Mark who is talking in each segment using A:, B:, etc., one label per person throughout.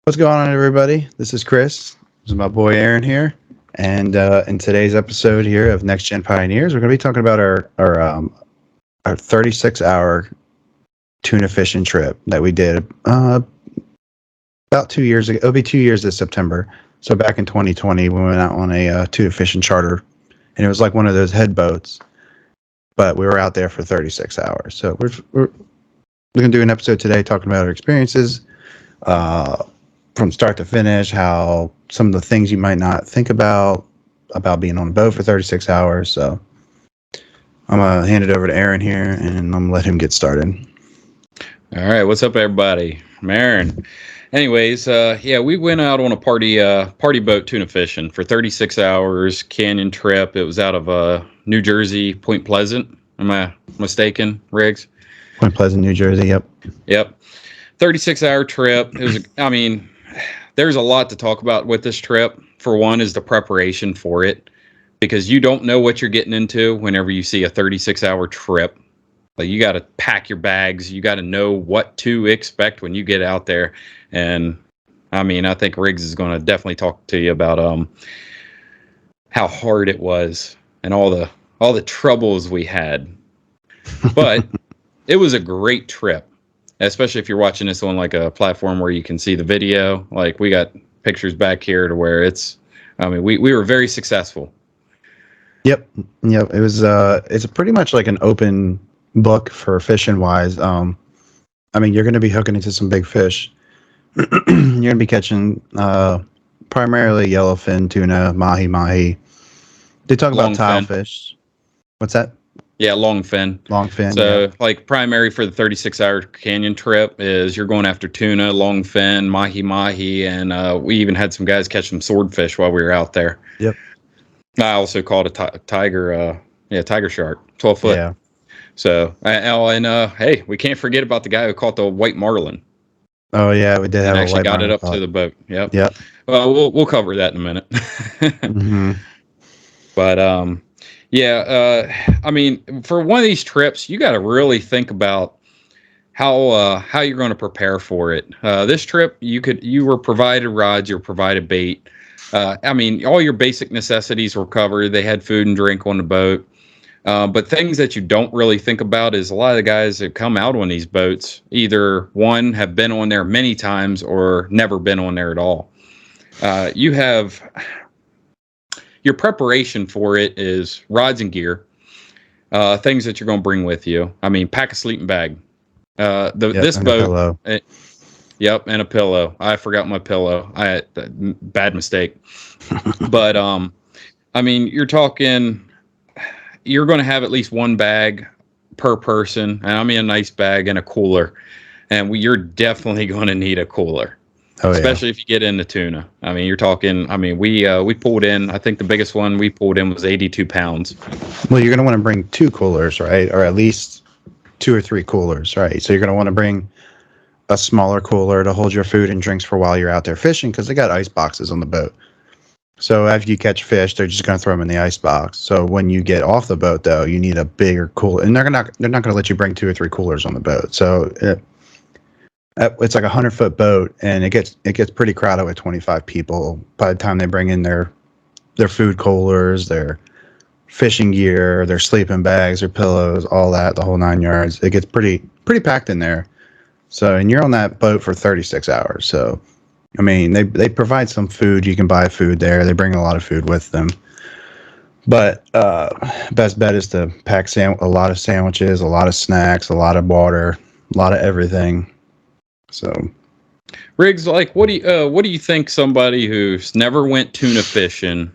A: What's going on, everybody? This is Chris. This is my boy Aaron here, and in today's episode here of NeXGen Pioneers, we're going to be talking about our 36-hour tuna fishing trip that we did about 2 years ago. It'll be 2 years this September. So back in 2020, we went out on a tuna fishing charter, and it was like one of those head boats, but we were out there for 36 hours. So we're going to do an episode today talking about our experiences. From start to finish, how some of the things you might not think about being on a boat for 36 hours. So I'm going to hand it over to Aaron here, and I'm going to let him get started.
B: All right. What's up, everybody? I'm Aaron. Anyways, we went out on a party boat tuna fishing for 36 hours, canyon trip. It was out of New Jersey, Point Pleasant. Am I mistaken, Riggs?
A: Point Pleasant, New Jersey,
B: Yep. 36-hour trip. It was, there's a lot to talk about with this trip. For one is the preparation for it, because you don't know what you're getting into whenever you see a 36-hour trip. Like, you got to pack your bags. You got to know what to expect when you get out there. And I think Riggs is going to definitely talk to you about how hard it was and all the troubles we had. But it was a great trip. Especially if you're watching this on like a platform where you can see the video. Like, we got pictures back here to where we were very successful.
A: Yep. It was it's pretty much like an open book for fishing wise. You're going to be hooking into some big fish. You're going to be catching primarily yellowfin tuna, mahi. They talk about tilefish. What's that?
B: Yeah, long fin. So, like, primary for the 36-hour canyon trip is you're going after tuna, long fin, mahi, and we even had some guys catch some swordfish while we were out there.
A: Yep.
B: I also caught a tiger shark, 12 foot.
A: Yeah.
B: So, hey, we can't forget about the guy who caught the white marlin.
A: Oh yeah, we did have
B: a white marlin. Actually got it up to the boat. Yep. Well, we'll cover that in a minute.
A: Mm-hmm.
B: But for one of these trips, you got to really think about how you're going to prepare for it. This trip, you were provided rods, you were provided bait. All your basic necessities were covered. They had food and drink on the boat. But things that you don't really think about is a lot of the guys that come out on these boats, either one, have been on there many times or never been on there at all. You have... Your preparation for it is rods and gear, things that you're going to bring with you. Pack a sleeping bag. This boat, and a pillow. I forgot my pillow. I had a bad mistake. But you're talking, you're going to have at least one bag per person, and a nice bag and a cooler, and you're definitely going to need a cooler. Especially if you get into tuna. You're talking, we pulled in, I think the biggest one we pulled in was 82 pounds.
A: Well, you're going to want to bring 2 coolers, right? Or at least 2 or 3 coolers, right? So you're going to want to bring a smaller cooler to hold your food and drinks for while you're out there fishing, because they got ice boxes on the boat. So after you catch fish, they're just going to throw them in the ice box. So when you get off the boat, though, you need a bigger cooler. And they're not going to let you bring 2 or 3 coolers on the boat. So it's like a 100-foot boat, and it gets pretty crowded with 25 people by the time they bring in their food coolers, their fishing gear, their sleeping bags, their pillows, all that, the whole 9 yards. It gets pretty packed in there. So, and you're on that boat for 36 hours. So, they provide some food. You can buy food there. They bring a lot of food with them. But best bet is to pack a lot of sandwiches, a lot of snacks, a lot of water, a lot of everything. So,
B: Riggs, like, what do you think somebody who's never went tuna fishing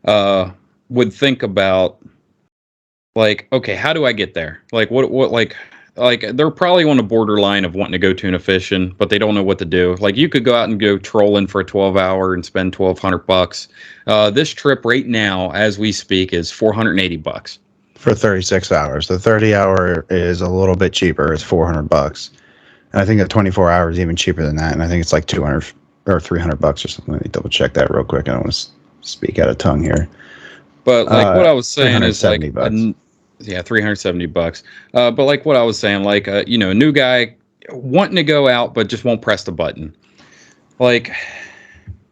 B: would think about? Like, okay, how do I get there? Like, what like they're probably on the borderline of wanting to go tuna fishing, but they don't know what to do. Like, you could go out and go trolling for a 12-hour and spend $1,200. This trip right now, as we speak, is $480
A: for 36 hours. The 30-hour is a little bit cheaper. It's $400. And I think the 24-hour is even cheaper than that. And I think it's like $200 or $300 or something. Let me double check that real quick. I don't want to speak out of tongue here.
B: But like what I was saying is like,
A: $370.
B: $370. But like what I was saying, like, a new guy wanting to go out, but just won't press the button. like,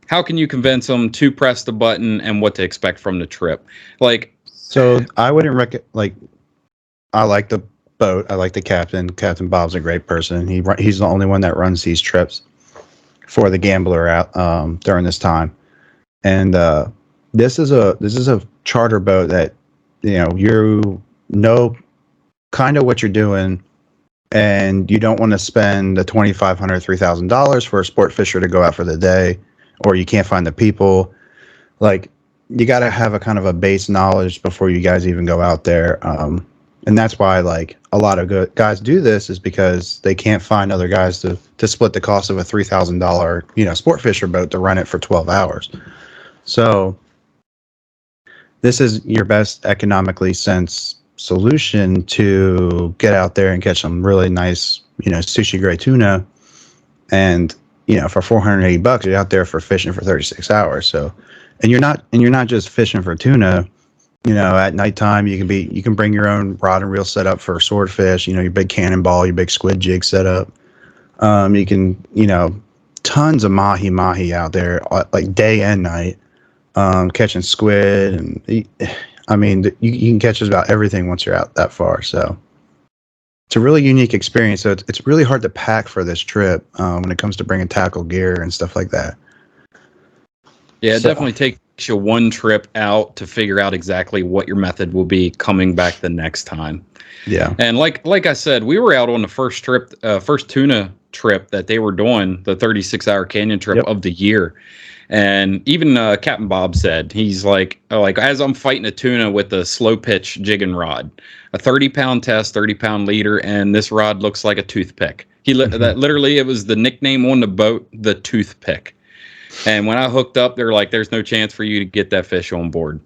B: how can you convince them to press the button and what to expect from the trip? Like,
A: So I wouldn't like. I like the boat. I like the captain. Captain Bob's a great person. He's the only one that runs these trips for the gambler out during this time. And this is a charter boat that you know kind of what you're doing, and you don't want to spend the $2,500, $3,000 for a sport fisher to go out for the day, or you can't find the people. Like, you got to have a kind of a base knowledge before you guys even go out there. And that's why, like, a lot of good guys do this, is because they can't find other guys to split the cost of a $3,000 sport fisher boat to run it for 12 hours. So this is your best economically sense solution to get out there and catch some really nice sushi grade tuna. And for $480 you're out there for fishing for 36 hours. So and you're not just fishing for tuna. At nighttime you can bring your own rod and reel set up for swordfish, your big cannonball, your big squid jig set up. You can tons of mahi out there, like day and night, catching squid. And I mean, you can catch just about everything once you're out that far. So it's a really unique experience. So it's really hard to pack for this trip when it comes to bringing tackle gear and stuff like that.
B: Yeah, it definitely takes you one trip out to figure out exactly what your method will be coming back the next time.
A: Yeah.
B: And like I said, we were out on the first tuna trip that they were doing, the 36-hour canyon trip of the year. And even Captain Bob said, he's like as I'm fighting a tuna with a slow pitch jigging rod, a 30-pound test, 30-pound leader, and this rod looks like a toothpick. That literally, it was the nickname on the boat, the toothpick. And when I hooked up, they're like, "There's no chance for you to get that fish on board."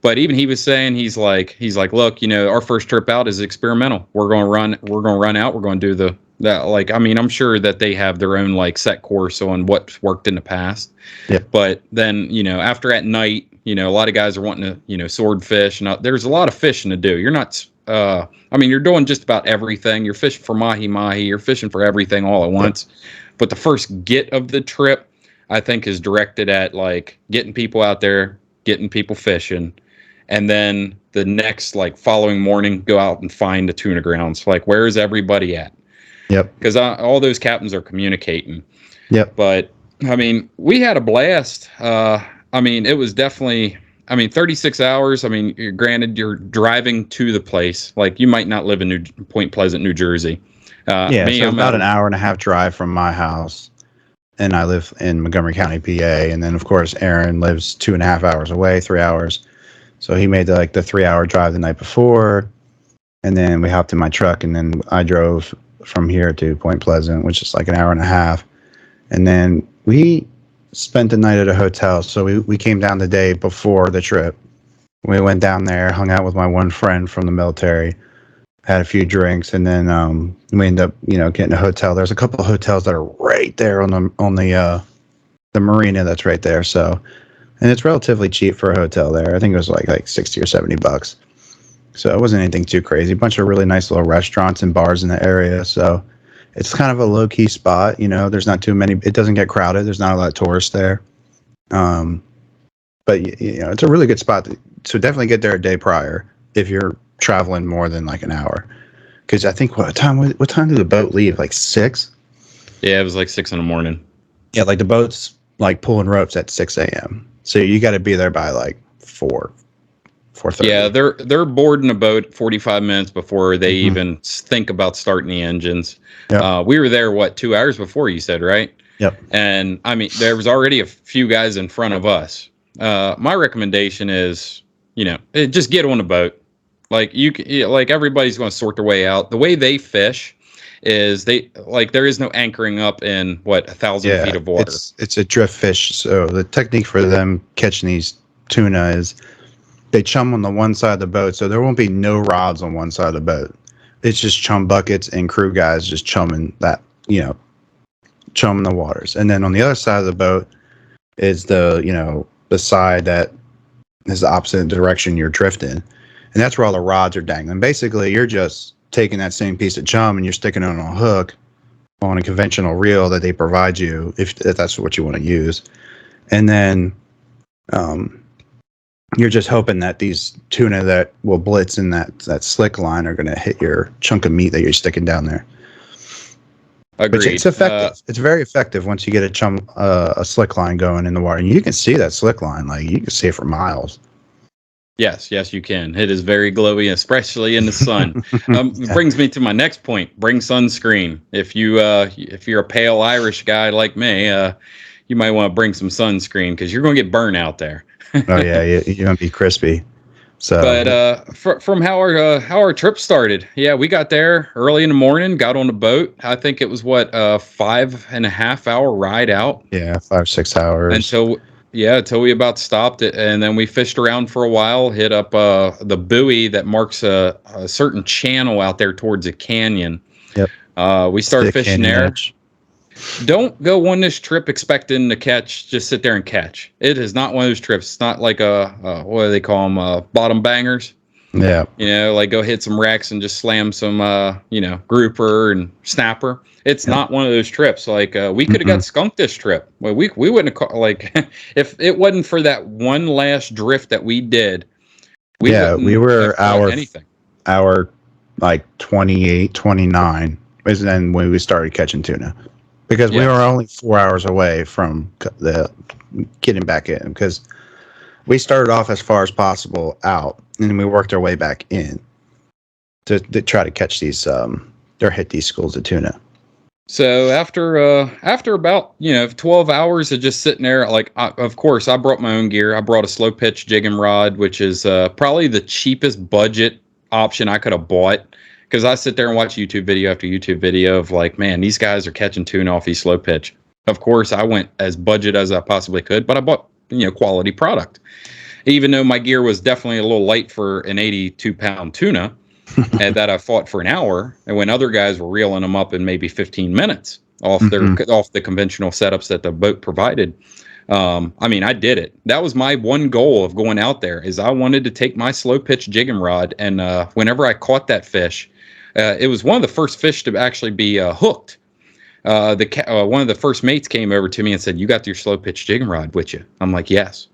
B: But even he was saying, he's like, "Look, our first trip out is experimental. We're going to run out. We're going to do that. Like, I mean, I'm sure that they have their own like set course on what's worked in the past.
A: Yeah.
B: But then, after at night, a lot of guys are wanting to, swordfish, and there's a lot of fishing to do. You're not, you're doing just about everything. You're fishing for mahi, you're fishing for everything all at once. But the first get of the trip, I think, is directed at like getting people out there, getting people fishing, and then the next following morning go out and find the tuna grounds. Like, where is everybody at?
A: Yep.
B: Because all those captains are communicating.
A: Yep.
B: But I mean, we had a blast. It was definitely. 36 hours. Granted, you're driving to the place. Like, you might not live in Point Pleasant, New Jersey.
A: So I'm about an hour and a half drive from my house. And I live in Montgomery County, PA. And then, of course, Aaron lives 2.5 hours away, 3 hours. So he made the 3-hour drive the night before. And then we hopped in my truck, and then I drove from here to Point Pleasant, which is like an hour and a half. And then we spent the night at a hotel. So we came down the day before the trip. We went down there, hung out with my one friend from the military, had a few drinks, and then we ended up, getting a hotel. There's a couple of hotels that are right there on the marina that's right there. So, and it's relatively cheap for a hotel there. I think it was like $60 or $70. So it wasn't anything too crazy. A bunch of really nice little restaurants and bars in the area. So it's kind of a low key spot. There's not too many. It doesn't get crowded. There's not a lot of tourists there. But it's a really good spot. So definitely get there a day prior if you're traveling more than like an hour, because I think what time did the boat leave? Like 6?
B: Yeah, it was like 6 a.m.
A: Yeah, like the boat's like pulling ropes at 6 a.m. So you got to be there by like 4:30.
B: Yeah, they're boarding a boat 45 minutes before they even think about starting the engines.
A: Yep.
B: We were there 2 hours before, you said, right?
A: Yep.
B: And there was already a few guys in front of us. My recommendation is, just get on a boat. Like, everybody's going to sort their way out. The way they fish is there is no anchoring up in 1,000 feet of water.
A: It's a drift fish. So the technique for them catching these tuna is they chum on the one side of the boat. So there won't be no rods on one side of the boat. It's just chum buckets and crew guys just chumming that, chumming the waters. And then on the other side of the boat is the side that is the opposite direction you're drifting. And that's where all the rods are dangling. Basically, you're just taking that same piece of chum and you're sticking it on a hook on a conventional reel that they provide you if that's what you want to use. And then you're just hoping that these tuna that will blitz in that slick line are going to hit your chunk of meat that you're sticking down there.
B: Agreed.
A: But it's effective. It's very effective once you get a slick line going in the water. And you can see that slick line. Like, you can see it for miles.
B: Yes, you can. It is very glowy, especially in the sun.
A: Yeah.
B: Brings me to my next point. Bring sunscreen. If you're a pale Irish guy like me, you might want to bring some sunscreen because you're going to get burnt out there.
A: Oh yeah, you're gonna be crispy. So,
B: But from how our trip started, yeah, we got there early in the morning, got on the boat. I think it was 5.5 hour ride out.
A: yeah, 5-6 hours
B: until we about stopped it, and then we fished around for a while. Hit up the buoy that marks a certain channel out there towards a canyon.
A: Yep.
B: We started
A: Thick
B: fishing
A: canyon
B: there.
A: edge.
B: Don't go on this trip expecting to catch. Just sit there and catch. It is not one of those trips. It's not like what do they call them? Bottom bangers.
A: Yeah.
B: Like go hit some wrecks and just slam some grouper and snapper. It's not one of those trips. Like we could have got skunked this trip. Well, we wouldn't have if it wasn't for that one last drift that we did.
A: We were
B: anything.
A: Hour like 28, 29 is then when we started catching tuna. Because we were only 4 hours away from the getting back in, because we started off as far as possible out, and then we worked our way back in to try to catch these or hit these schools of tuna.
B: So after about 12 hours of just sitting there, of course I brought my own gear. I brought a slow pitch jigging rod, which is probably the cheapest budget option I could have bought. Because I sit there and watch YouTube video after YouTube video of like, man, these guys are catching tuna off these slow pitch. Of course, I went as budget as I possibly could, but I bought quality product. Even though my gear was definitely a little light for an 82-pound tuna, and that I fought for an hour, and when other guys were reeling them up in maybe 15 minutes off the conventional setups that the boat provided. I did it. That was my one goal of going out there, is I wanted to take my slow pitch jigging rod, and whenever I caught that fish. It was one of the first fish to actually be hooked. One of the first mates came over to me and said, "You got your slow pitch jigging rod with you?" I'm like, "Yes."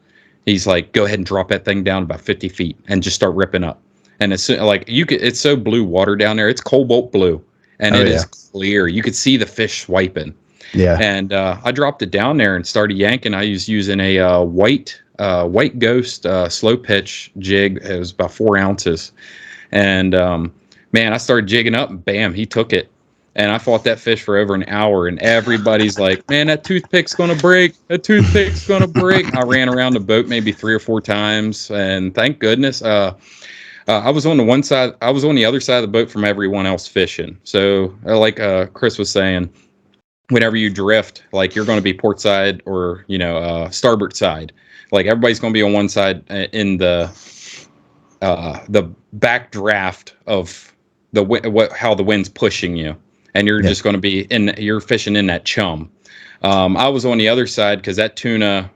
B: He's like, "Go ahead and drop that thing down about 50 feet and just start ripping up." And it's like it's so blue water down there. It's cobalt blue, and it is clear. You could see the fish swiping.
A: Yeah.
B: And I dropped it down there and started yanking. I was using a white ghost slow pitch jig. It was about 4 ounces, and man, I started jigging up, and bam, he took it. And I fought that fish for over an hour, and everybody's like, "Man, that toothpick's going to break. That toothpick's going to break." I ran around the boat maybe 3 or 4 times, and thank goodness. I was on the one side. I was on the other side of the boat from everyone else fishing. So like Chris was saying, whenever you drift, like you're going to be port side or, starboard side. Like everybody's going to be on one side in the backdraft of how the wind's pushing you, and you're just going to be you're fishing in that chum. I was on the other side because that tuna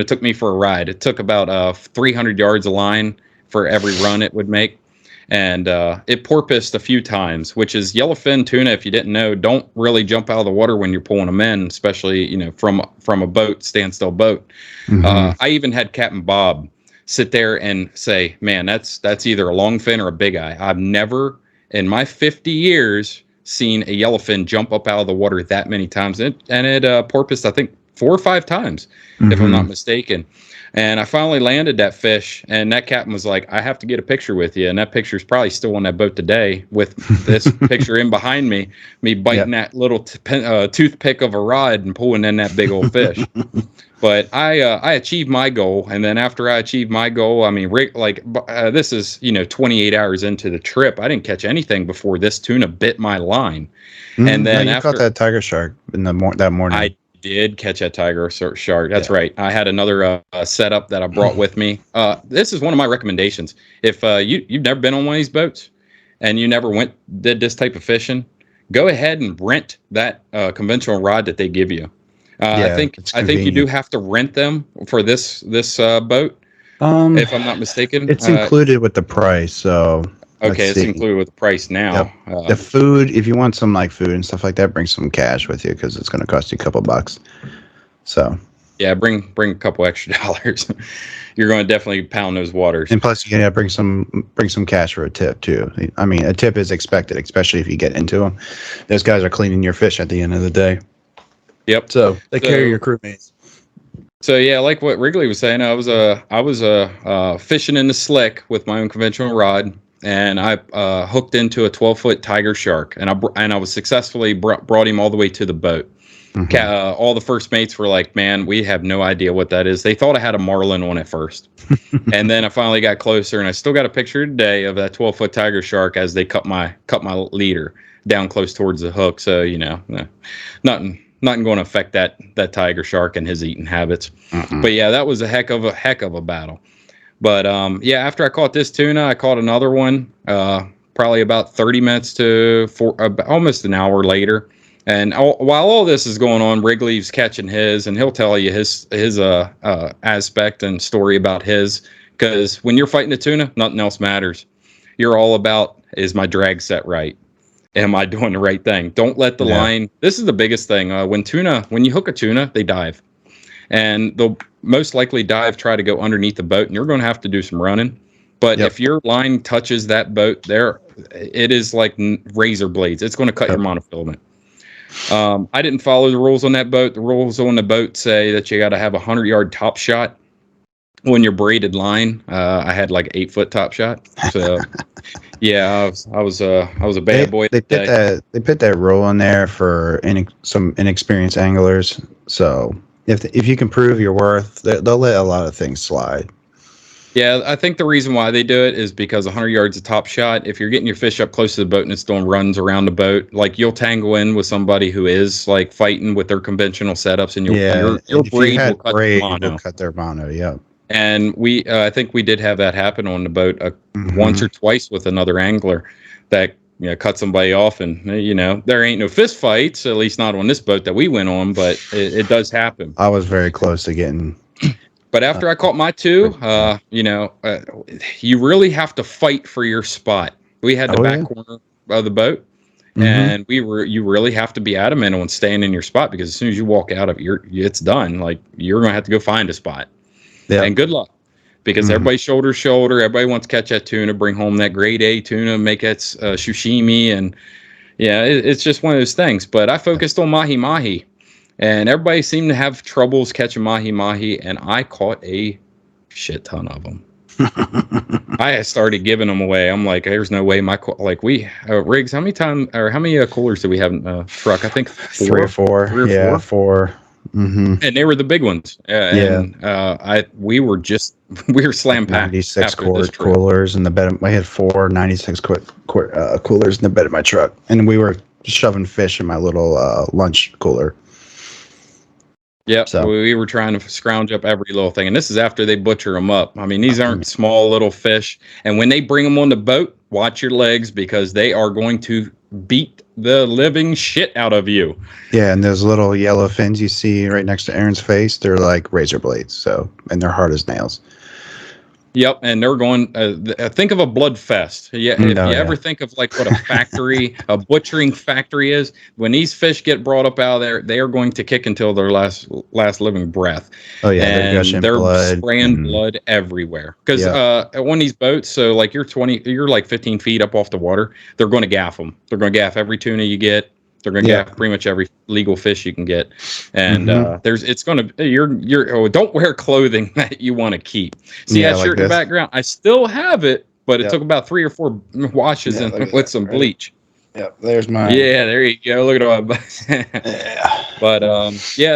B: took me for a ride. It took about 300 yards of line for every run it would make, and it porpoised a few times, which is yellowfin tuna. If you didn't know, don't really jump out of the water when you're pulling them in, especially from a boat, standstill boat. I even had Captain Bob sit there and say, "Man, that's either a longfin or a big eye." I've never in my 50 years seen a yellowfin jump up out of the water that many times, and it porpoised I think 4 or 5 times, if I'm not mistaken. And I finally landed that fish, and that captain was like, "I have to get a picture with you." And that picture's probably still on that boat today, with this picture in behind me biting that little toothpick of a rod and pulling in that big old fish. But I achieved my goal, and then after I achieved my goal, this is 28 hours into the trip. I didn't catch anything before this tuna bit my line, and then
A: you
B: after
A: caught that tiger shark in that morning.
B: I did catch that tiger shark. That's right. I had another setup that I brought with me. This is one of my recommendations. If you've never been on one of these boats and you never did this type of fishing, go ahead and rent that conventional rod that they give you. I think you do have to rent them for this boat, if I'm not mistaken.
A: It's included with the price, so Let's
B: Okay, it's
A: see.
B: included with the price now.
A: Yep. The food, if you want some like food and stuff like that, bring some cash with you because it's going to cost you a couple bucks. So
B: Yeah, bring a couple extra dollars. You're going to definitely pound those waters.
A: and plus you gotta bring some cash for a tip too. I mean, a tip is expected, especially if you get into them. Those guys are cleaning your fish at the end of the day.
B: Yep.
A: So they carry your crewmates.
B: So yeah, like what Wrigley was saying, I was fishing in the slick with my own conventional rod, and I hooked into a 12-foot tiger shark, and I was successfully brought him all the way to the boat.
A: Mm-hmm.
B: All the first mates were like, "Man, we have no idea what that is." They thought I had a marlin on at first, and then I finally got closer, and I still got a picture today of that 12-foot tiger shark as they cut my leader down close towards the hook. So nothing going to affect that tiger shark and his eating habits.
A: Mm-mm.
B: But yeah, that was a heck of a battle. But yeah, after I caught this tuna, I caught another one probably about 30 minutes to almost an hour later. And while all this is going on, Wrigley's catching his, and he'll tell you his aspect and story about his. Because when you're fighting a tuna, nothing else matters. You're all about, is my drag set right? Am I doing the right thing? Don't let the line. This is the biggest thing. When you hook a tuna, they dive, and they'll most likely try to go underneath the boat, and you're going to have to do some running. But if your line touches that boat, it is like razor blades. It's going to cut your monofilament. I didn't follow the rules on that boat. The rules on the boat say that you got to have a 100-yard top shot when you're braided line. I had like 8-foot top shot. So yeah, I was a bad boy.
A: They put that rule in there for some inexperienced anglers. So if you can prove your worth, they'll let a lot of things slide.
B: Yeah, I think the reason why they do it is because 100 yards of top shot, if you're getting your fish up close to the boat and it's doing runs around the boat, like you'll tangle in with somebody who is like fighting with their conventional setups, and your braid will cut their mono.
A: Yeah.
B: And I think we did have that happen on the boat once or twice with another angler that cut somebody off, and there ain't no fist fights, at least not on this boat that we went on, but it does happen.
A: I was very close to getting.
B: But after I caught my two, you really have to fight for your spot. We had the back corner of the boat, and you really have to be adamant on staying in your spot, because as soon as you walk out of it, it's done. Like, you're going to have to go find a spot. Yeah. And good luck, because everybody's shoulder to shoulder. Everybody wants to catch that tuna, bring home that grade A tuna, make that sashimi, and it's just one of those things. But I focused on mahi-mahi. And everybody seemed to have troubles catching mahi-mahi, and I caught a shit ton of them. I started giving them away. I'm like, there's no way Riggs, how many coolers do we have in the truck? I think 4.
A: 3 or 4. 3 or 4. Mm-hmm.
B: And they were the big ones. We were slam packed.
A: 96 quart coolers in the bed. I had 4 96 quart coolers in the bed of my truck, and we were shoving fish in my little lunch cooler.
B: Yep. So we were trying to scrounge up every little thing. And this is after they butcher them up. I mean, these aren't small little fish. And when they bring them on the boat, watch your legs, because they are going to beat the living shit out of you. Yeah. And those little yellow fins you see right next to Aaron's face, they're like razor blades. And they're hard as nails. Yep, and they're going. Think of a blood fest. Yeah, if you ever think of like what a factory, a butchering factory is, when these fish get brought up out of there, they are going to kick until their last living breath. Oh yeah, and they're spraying blood everywhere. Because on these boats, so like you're like 15 feet up off the water, they're going to gaff them. They're going to gaff every tuna you get. They're going to gaff pretty much every legal fish you can get, and don't wear clothing that you want to keep. See that shirt in the background? I still have it, but it took about 3 or 4 washes with some bleach. Yep, there's mine. Yeah, there you go. Look at all that. But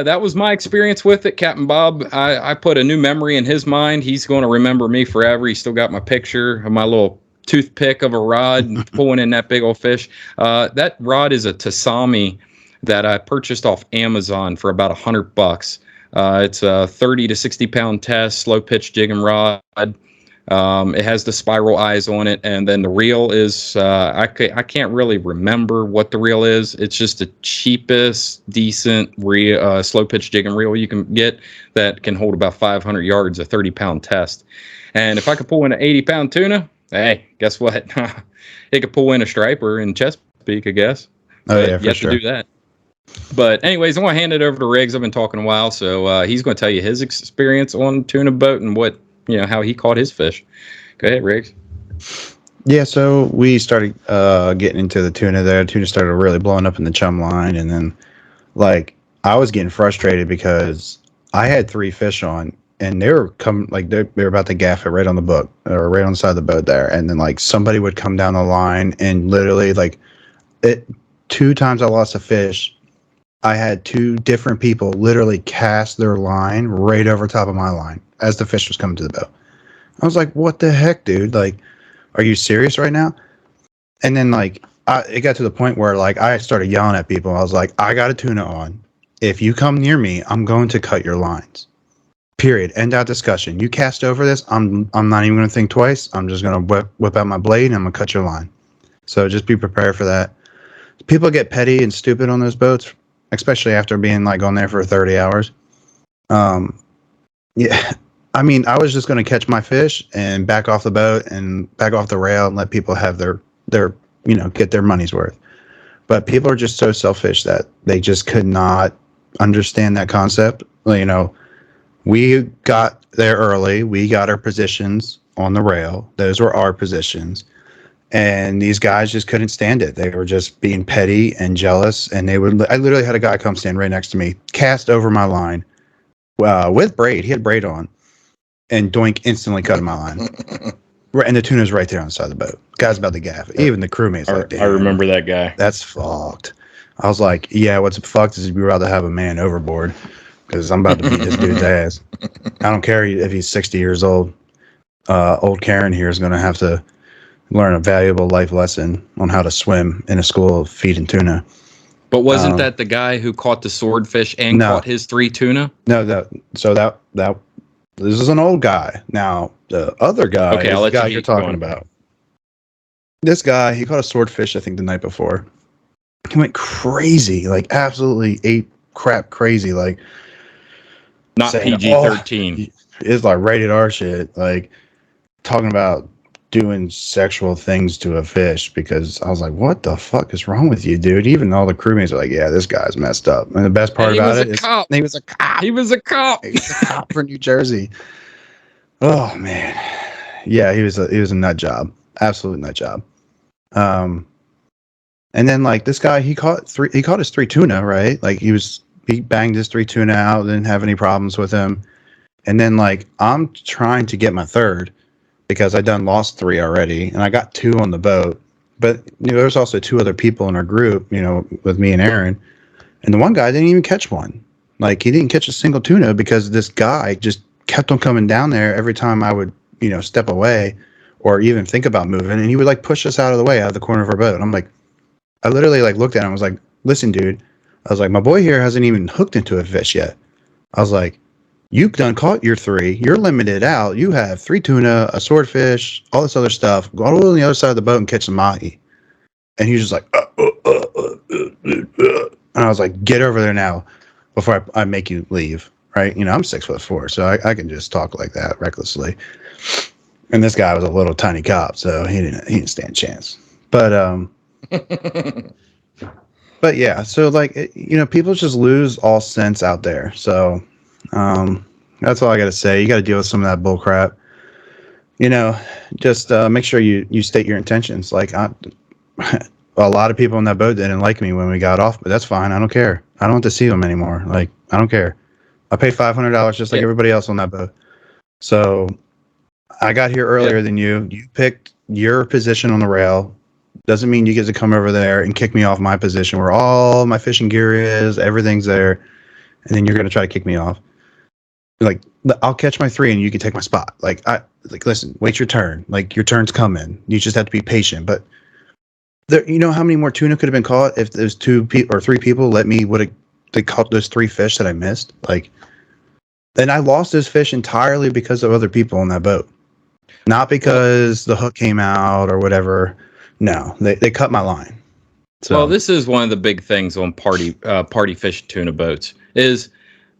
B: that was my experience with it, Captain Bob. I put a new memory in his mind. He's going to remember me forever. He's still got my picture of my little toothpick of a rod and pulling in that big old fish. That rod is a Tasami that I purchased off Amazon for about $100. It's a 30 to 60 pound test, slow pitch jigging rod. It has the spiral eyes on it, and then the reel is I can't really remember what the reel is. It's just the cheapest decent reel, slow pitch jigging reel you can get that can hold about 500 yards, a 30 pound test. And if I could pull in an 80 pound tuna, Hey, guess what? It could pull in a striper in Chesapeake, I guess.
A: Oh
B: But
A: yeah,
B: you
A: for
B: have to
A: sure.
B: do that. But anyways, I'm gonna hand it over to Riggs. I've been talking a while, so he's gonna tell you his experience on tuna boat and what how he caught his fish. Go ahead, Riggs.
A: Yeah, so we started getting into the tuna there. Tuna started really blowing up in the chum line, and then like I was getting frustrated because I had three fish on, and they were coming like they were about to gaff it right on the boat or right on the side of the boat there, and then like somebody would come down the line and literally like it. Two times I lost a fish. I had two different people literally cast their line right over top of my line as the fish was coming to the boat. I was like, "What the heck, dude? Like, are you serious right now?" And then like it got to the point where like I started yelling at people. I was like, I got a tuna on. If you come near me, I'm going to cut your lines. Period. End out discussion. You cast over this, I'm not even going to think twice. I'm just going to whip out my blade and I'm going to cut your line. So just be prepared for that. People get petty and stupid on those boats, especially after being like on there for 30 hours. Um, yeah. I mean, I was just going to catch my fish and back off the boat and back off the rail and let people have their get their money's worth. But people are just so selfish that they just could not understand that concept. We got there early. We got our positions on the rail. Those were our positions. And these guys just couldn't stand it. They were just being petty and jealous. And I literally had a guy come stand right next to me, cast over my line with braid. He had braid on. And doink, instantly cut my line. Right, and the tuna's right there on the side of the boat. Guy's about to gaff. Even the crewmate's like, damn.
B: I remember that guy.
A: That's fucked. I was like, yeah, what's fucked is we're about to have a man overboard because I'm about to beat this dude's ass. I don't care if he's 60 years old. Old Karen here is going to have to learn a valuable life lesson on how to swim in a school of feeding tuna.
B: But wasn't that the guy who caught the swordfish and caught his 3 tuna?
A: No, this is an old guy. Now, the other guy is the guy you're talking about. This guy, he caught a swordfish, I think, the night before. He went crazy, like absolutely ate crap crazy, like
B: not PG-13.
A: It's like rated R shit, like talking about doing sexual things to a fish because I was like, what the fuck is wrong with you, dude? Even all the crewmates are like, yeah, this guy's messed up. And the best part about it is he was a cop.
B: He was a cop.
A: He was a cop for New Jersey. Oh man. Yeah, he was a nut job. Absolute nut job. And then like this guy, he caught his 3 tuna, right? Like he banged his 3 tuna out, didn't have any problems with him. And then like I'm trying to get my third because I done lost 3 already, and I got 2 on the boat. But there was also 2 other people in our group, with me and Aaron, and the one guy didn't even catch one. Like he didn't catch a single tuna because this guy just kept on coming down there every time I would, step away or even think about moving, and he would like push us out of the way, out of the corner of our boat. And I'm like, I literally like looked at him. I was like, listen, dude. I was like, my boy here hasn't even hooked into a fish yet. I was like, you done caught your 3. You're limited out. You have 3 tuna, a swordfish, all this other stuff. Go on the other side of the boat and catch some mahi. And he was just like, and I was like, get over there now before I make you leave. Right? I'm 6'4", so I can just talk like that recklessly. And this guy was a little tiny cop, so he didn't stand a chance. But but yeah, so like people just lose all sense out there. So that's all I got to say. You got to deal with some of that bull crap. Just make sure you state your intentions. Like a lot of people on that boat didn't like me when we got off, but that's fine. I don't care. I don't want to see them anymore. Like I don't care. I paid $500 just like everybody else on that boat. So I got here earlier than you. You picked your position on the rail. Doesn't mean you get to come over there and kick me off my position where all my fishing gear is, everything's there, and then you're going to try to kick me off. Like, I'll catch my 3 and you can take my spot. Like, listen, wait your turn. Like, your turn's coming. You just have to be patient. But there, how many more tuna could have been caught if those 2 or 3 people they caught those 3 fish that I missed? Like, and I lost those fish entirely because of other people on that boat, not because the hook came out or whatever. No, they cut my line. So.
B: Well, this is one of the big things on party fish tuna boats is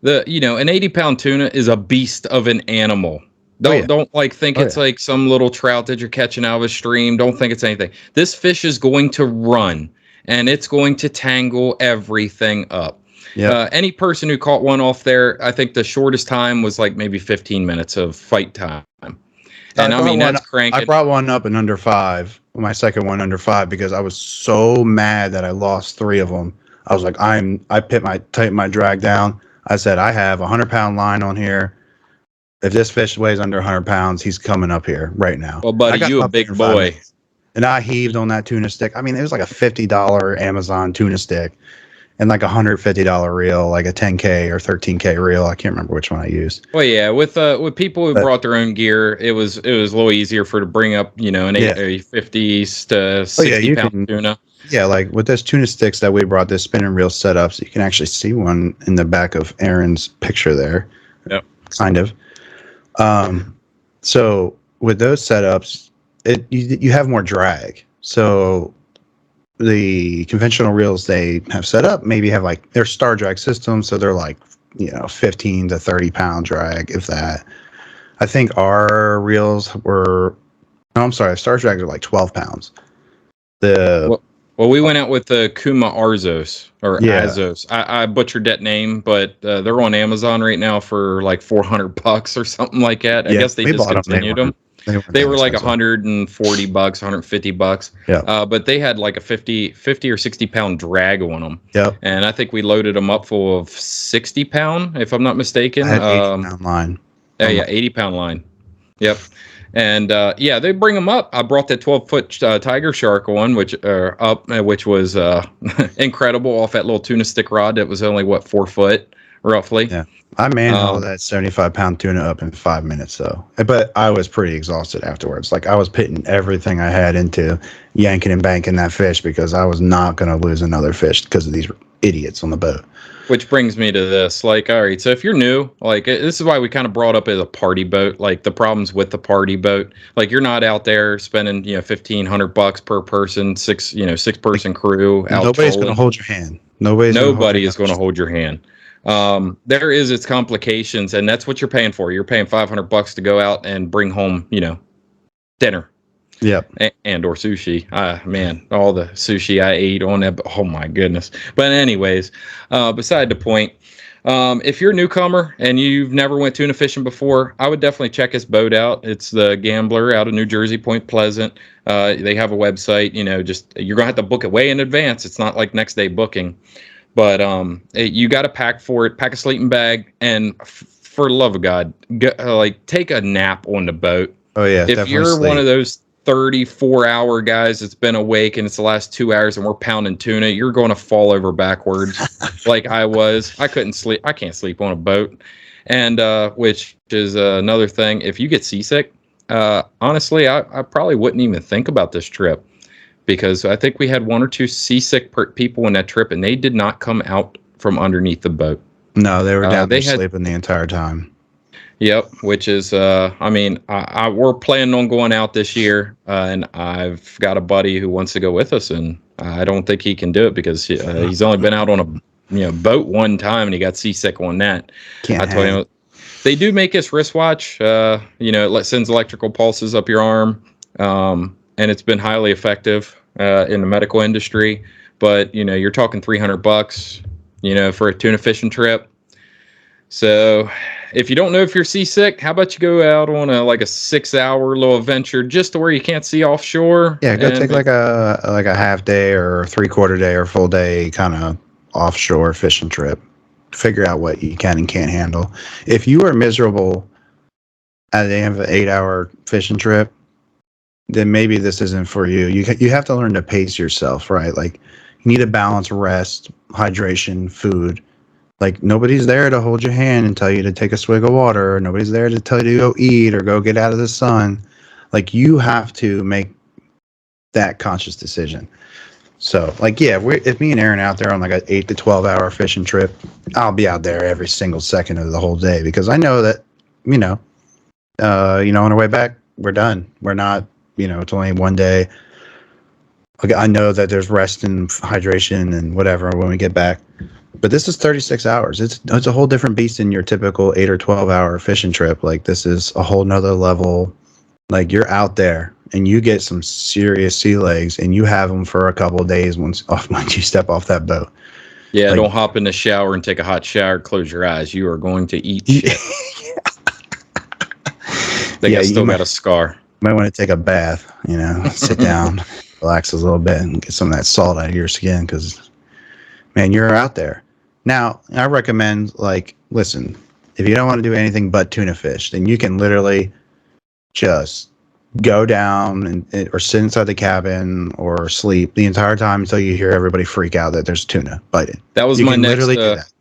B: an 80-pound tuna is a beast of an animal. Don't like think it's like some little trout that you're catching out of a stream. Don't think it's anything. This fish is going to run and it's going to tangle everything up.
A: Yeah.
B: Any person who caught one off there, I think the shortest time was like maybe 15 minutes of fight time. And I mean, that's cranking.
A: I brought one up in under 5, my second one under 5, because I was so mad that I lost 3 of them. I was like, I tightened my drag down. I said, I have a 100-pound line on here. If this fish weighs under 100 pounds, he's coming up here right now.
B: Well, buddy, you a big boy.
A: And I heaved on that tuna stick. I mean, it was like a $50 Amazon tuna stick and like a $150 reel, like a 10K or 13K reel. I can't remember which one I used.
B: Well, yeah, with people who brought their own gear, it was a little easier to bring up, an 50s to 60-pound tuna.
A: Yeah, like with those tuna sticks that we brought, this spinning reel setups, you can actually see one in the back of Aaron's picture there.
B: Yep.
A: Kind of. So with those setups, you have more drag. So the conventional reels they have set up maybe have like their star drag system, so they're like 15 to 30 pound drag, if that. I think our reels were, no, I'm sorry, star drags are like 12 pounds.
B: Well, we went out with the Kuma Arzos or Azos. I butchered that name, but they're on Amazon right now for like $400 or something like that. I guess they discontinued them. They were like $140, $150.
A: Yeah.
B: But they had like a 50 or 60 pound drag on them.
A: Yep.
B: And I think we loaded them up full of 60 pound, if I'm not mistaken.
A: I had 80-pound line.
B: Yeah, 80-pound line. Yep. And they bring them up. I brought that 12-foot tiger shark on, which was incredible off that little tuna stick rod that was only 4 foot roughly.
A: Yeah, I manhandled that 75-pound tuna up in 5 minutes though. But I was pretty exhausted afterwards. Like I was putting everything I had into yanking and banking that fish because I was not going to lose another fish because of these idiots on the boat.
B: Which brings me to this, like, all right, so if you're new, like, this is why we kind of brought up as a party boat, like the problems with the party boat, like you're not out there spending, $1,500 per person, six person crew.
A: Nobody's going to hold your hand.
B: Nobody is going to hold your hand. There is its complications, and that's what you're paying for. You're paying $500 to go out and bring home, dinner.
A: Yep.
B: And or sushi. Man, all the sushi I ate on that. Oh my goodness. But anyways, beside the point, if you're a newcomer and you've never went tuna fishing before, I would definitely check his boat out. It's the Gambler out of New Jersey, Point Pleasant. They have a website, you're going to have to book it way in advance. It's not like next day booking, but you got to pack for it, pack a sleeping bag. And for the love of God, take a nap on the boat.
A: Oh yeah.
B: If you're one of those 34-hour guys that's been awake and it's the last 2 hours and we're pounding tuna, you're going to fall over backwards like I was. I couldn't sleep. I can't sleep on a boat. And which is another thing. If you get seasick, honestly, I probably wouldn't even think about this trip because I think we had 1 or 2 seasick people on that trip and they did not come out from underneath the boat.
A: No, they were down there sleeping the entire time.
B: Yep, which is, we're planning on going out this year, and I've got a buddy who wants to go with us, and I don't think he can do it because he's only been out on a boat one time, and he got seasick on that. I told him they do make us wristwatch. It sends electrical pulses up your arm, and it's been highly effective in the medical industry. But you're talking $300, for a tuna fishing trip. So if you don't know if you're seasick, how about you go out on a 6-hour little adventure just to where you can't see offshore?
A: Yeah, go take like a half day or 3/4 day or full day kind of offshore fishing trip. Figure out what you can and can't handle. If you are miserable at the end of an 8-hour fishing trip, then maybe this isn't for you. You have to learn to pace yourself, right? Like you need to balance rest, hydration, food. Like nobody's there to hold your hand and tell you to take a swig of water. Nobody's there to tell you to go eat or go get out of the sun. Like you have to make that conscious decision. So if me and Aaron are out there on like an 8 to 12 hour fishing trip, I'll be out there every single second of the whole day because I know that, on our way back, we're done. We're not, it's only one day. Okay, I know that there's rest and hydration and whatever when we get back. But this is 36 hours. It's a whole different beast than your typical 8 or 12-hour fishing trip. Like, this is a whole nother level. Like, you're out there and you get some serious sea legs, and you have them for a couple of days once you step off that boat.
B: Yeah,
A: Like,
B: don't hop in the shower and take a hot shower. Close your eyes. You are going to eat shit. They still got a scar.
A: You might want to take a bath, sit down, relax a little bit, and get some of that salt out of your skin, because, man, you're out there. Now, I recommend, like, listen, if you don't want to do anything but tuna fish, then you can literally just go down or sit inside the cabin or sleep the entire time until you hear everybody freak out that there's tuna biting.
B: That was
A: you
B: my
A: can
B: next.
A: Literally do that.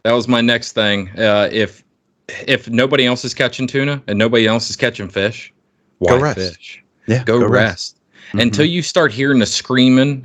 B: That was my next thing. If nobody else is catching tuna and nobody else is catching fish, why
A: go rest.
B: fish?
A: Yeah,
B: go rest. Mm-hmm. Until you start hearing the screaming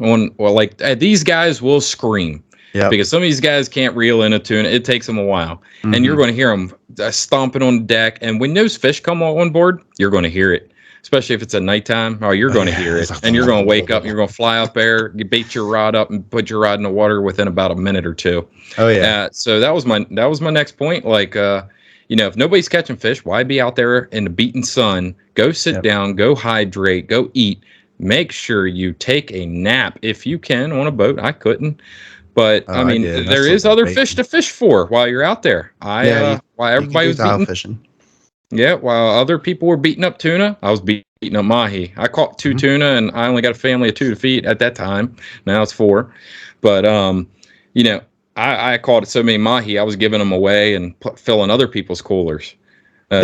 B: these guys will scream. Yeah, because some of these guys can't reel in a tuna. It takes them a while, and you're going to hear them stomping on the deck. And when those fish come on board, you're going to hear it. Especially if it's at nighttime, you're going to hear it, and you're going to wake up, and you're going to fly up there, you bait your rod up, and put your rod in the water within about a minute or two.
A: Oh yeah.
B: So that was my next point. Like, if nobody's catching fish, why be out there in the beating sun? Go sit down, go hydrate, go eat. Make sure you take a nap if you can on a boat. I couldn't, but there is other fish to fish for while you're out there. While everybody was beating
A: fishing.
B: Yeah, while other people were beating up tuna, I was beating up mahi. I caught 2 tuna, and I only got a family of 2 to feed at that time. Now it's 4. But, I caught so many mahi, I was giving them away and filling other people's coolers.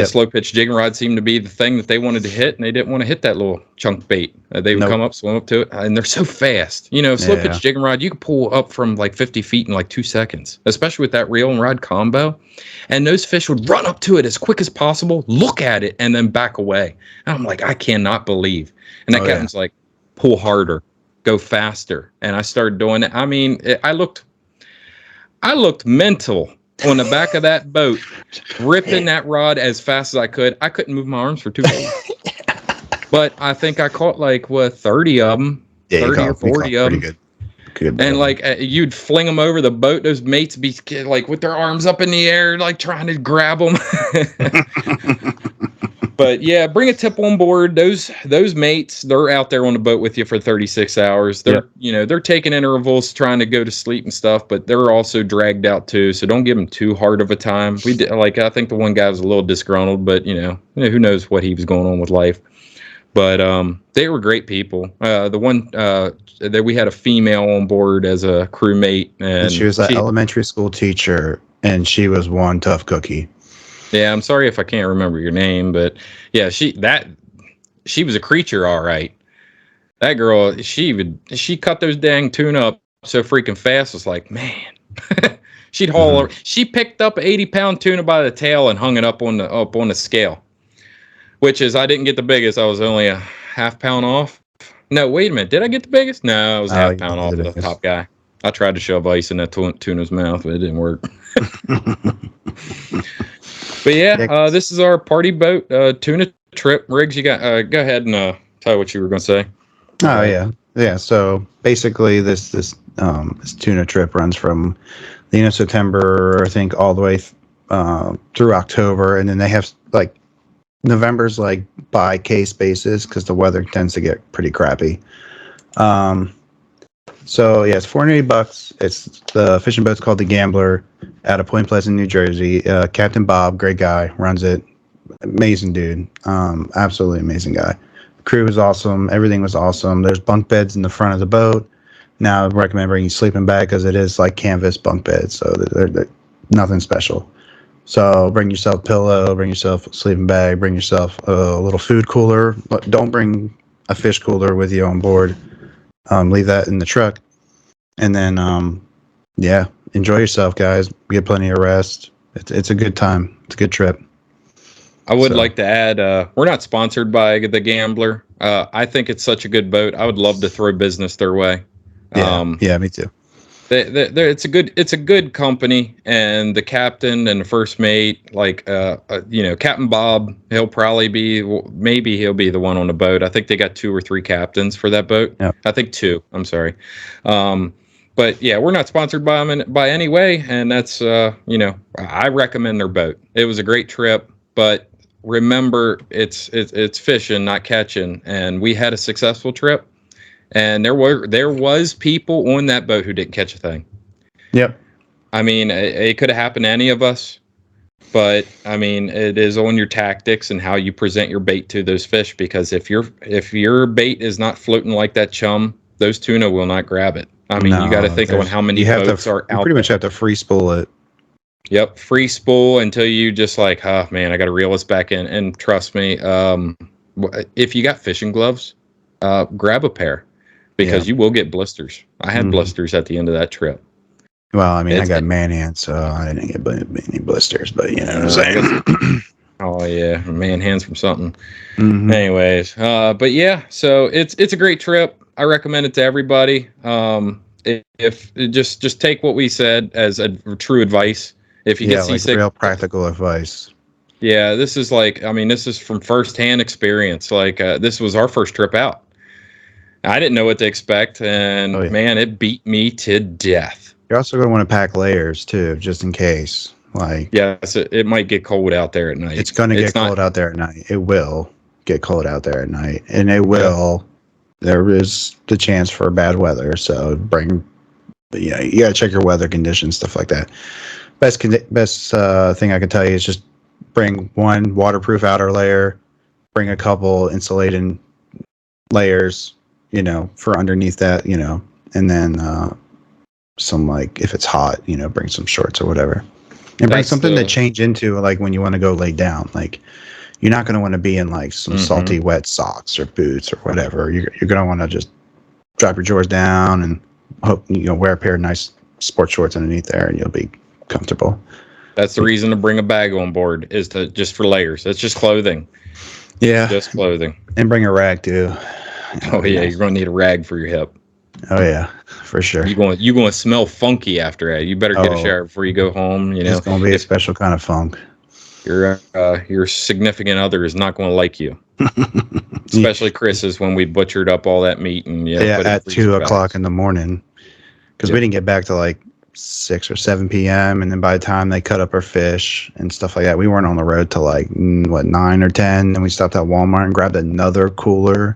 B: Slow pitch jigging rod seemed to be the thing that they wanted to hit, and they didn't want to hit that little chunk bait. They would come up, swim up to it, and they're so fast. Slow pitch jigging rod, you can pull up from like 50 feet in like 2 seconds, especially with that reel and rod combo. And those fish would run up to it as quick as possible, look at it, and then back away. And I'm like, I cannot believe. And that captain's like, pull harder, go faster. And I started doing it. I mean, I looked mental on the back of that boat, ripping that rod as fast as I could. I couldn't move my arms for 2 days. But I think I caught 30 of them, 30 or 40 of them. Good. And you'd fling them over the boat. Those mates be with their arms up in the air, trying to grab them. But yeah, bring a tip on board. Those mates, they're out there on the boat with you for 36 hours. They're taking intervals, trying to go to sleep and stuff, but they're also dragged out too. So don't give them too hard of a time. We did, I think the one guy was a little disgruntled, but who knows what he was going on with life. But they were great people. The one that we had a female on board as a crewmate, and
A: she was an elementary school teacher, and she was one tough cookie.
B: Yeah, I'm sorry if I can't remember your name, but yeah, she was a creature, all right. That girl, she cut those dang tuna up so freaking fast. It's like, man, she'd haul her. She picked up 80-pound tuna by the tail and hung it up on the scale, which is, I didn't get the biggest. I was only a half pound off. No, wait a minute, did I get the biggest? No, I was half pound off the top guy. I tried to shove ice in that tuna's mouth, but it didn't work. But yeah, this is our party boat tuna trip. Riggs, you got go ahead and tell what you were going to say.
A: Oh yeah. So basically, this tuna trip runs from the end of September, I think, all the way through October, and then they have November's by case basis because the weather tends to get pretty crappy. So yeah, it's $480. It's the fishing boat's called the Gambler out of Point Pleasant, New Jersey. Captain Bob, great guy, runs it. Amazing dude. Absolutely amazing guy. The crew was awesome. Everything was awesome. There's bunk beds in the front of the boat. Now I recommend bringing sleeping bag because it is canvas bunk beds, so they're nothing special. So bring yourself a pillow, bring yourself a sleeping bag, bring yourself a little food cooler. But don't bring a fish cooler with you on board. Leave that in the truck, and then enjoy yourself, guys. Get plenty of rest. It's a good time. It's a good trip.
B: I would like to add, we're not sponsored by the Gambler. I think it's such a good boat. I would love to throw business their way.
A: Yeah, me too.
B: It's a good company, and the captain and the first mate, Captain Bob, he'll probably be the one on the boat. I think they got 2 or 3 captains for that boat. Yep. I think 2. I'm sorry. But yeah, we're not sponsored by them by any way, and that's I recommend their boat. It was a great trip, but remember, it's fishing, not catching, and we had a successful trip, and there was people on that boat who didn't catch a thing.
A: Yep.
B: I mean, it could have happened to any of us, but I mean, it is on your tactics and how you present your bait to those fish. Because if your bait is not floating like that chum, those tuna will not grab it. I mean, you got to think on how many boats are out.
A: You pretty much have to free spool it.
B: Yep, free spool until you just like, oh man, I got to reel this back in. And trust me, if you got fishing gloves, grab a pair, because you will get blisters. I had blisters at the end of that trip.
A: Well, I mean, I got man hands, so I didn't get any blisters, but you know what I'm saying.
B: Oh yeah, man hands from something. Anyways, but yeah, so it's a great trip. I recommend it to everybody. If just take what we said as a true advice. If you get seasick,
A: like real practical advice.
B: Yeah, this is like, I mean, this is from firsthand experience. Like, this was our first trip out. I didn't know what to expect, and man, it beat me to death.
A: You're also going to want to pack layers too, just in case. Like,
B: yes, it might get cold out there at night.
A: It's going to get cold out there at night. It will get cold out there at night, and it will. There is the chance for bad weather, so bring. You got to check your weather conditions, stuff like that. Best thing I can tell you is just bring one waterproof outer layer, bring a couple insulating layers, for underneath that, and then some, like, if it's hot, bring some shorts or whatever. And bring something to change into, like, when you want to go lay down. Like, you're not going to want to be in, like, some salty, wet socks or boots or whatever. You're going to want to just drop your drawers down and hope, wear a pair of nice sports shorts underneath there, and you'll be comfortable.
B: That's the reason to bring a bag on board, is to just for layers. That's just clothing.
A: Yeah.
B: Just clothing.
A: And bring a rag, too.
B: Oh, yeah. You're going to need a rag for your hip.
A: Oh yeah, for sure.
B: You're going to smell funky after that. You better get a shower before you go home.
A: It's going to be a special kind of funk.
B: Your significant other is not going to like you, especially Chris's, when we butchered up all that meat and
A: at 2:00 in the morning, because we didn't get back to like 6 or 7 p.m. and then by the time they cut up our fish and stuff like that, we weren't on the road till like 9 or 10, and we stopped at Walmart and grabbed another cooler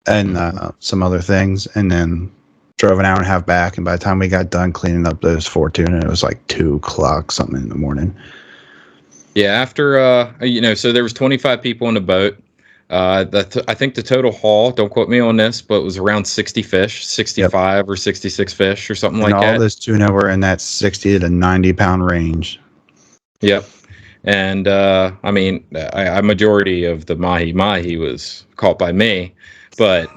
A: and some other things, and then drove an hour and a half back. And by the time we got done cleaning up those 4 tuna, it was like 2:00 something in the morning.
B: Yeah, after so there was 25 people on the boat. I think the total haul, don't quote me on this, but it was around 60 fish, 65 or 66 fish or something like that.
A: And all this tuna were in that 60 to 90 pound range.
B: Yep. And I mean, a majority of the mahi was caught by me. But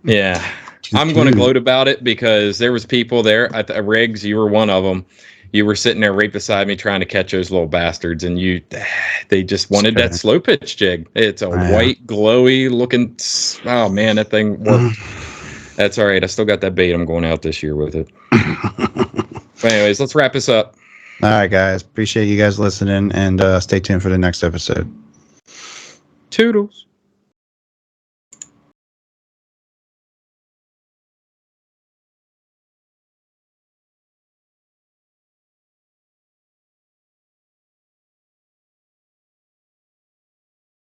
B: yeah, I'm going to gloat about it, because there was people there at the rigs. You were one of them. You were sitting there right beside me trying to catch those little bastards, and they just wanted that slow pitch jig. It's a white, glowy looking. Oh man, that thing worked. That's all right. I still got that bait. I'm going out this year with it. But anyways, let's wrap this up.
A: All right, guys. Appreciate you guys listening, and stay tuned for the next episode.
B: Toodles.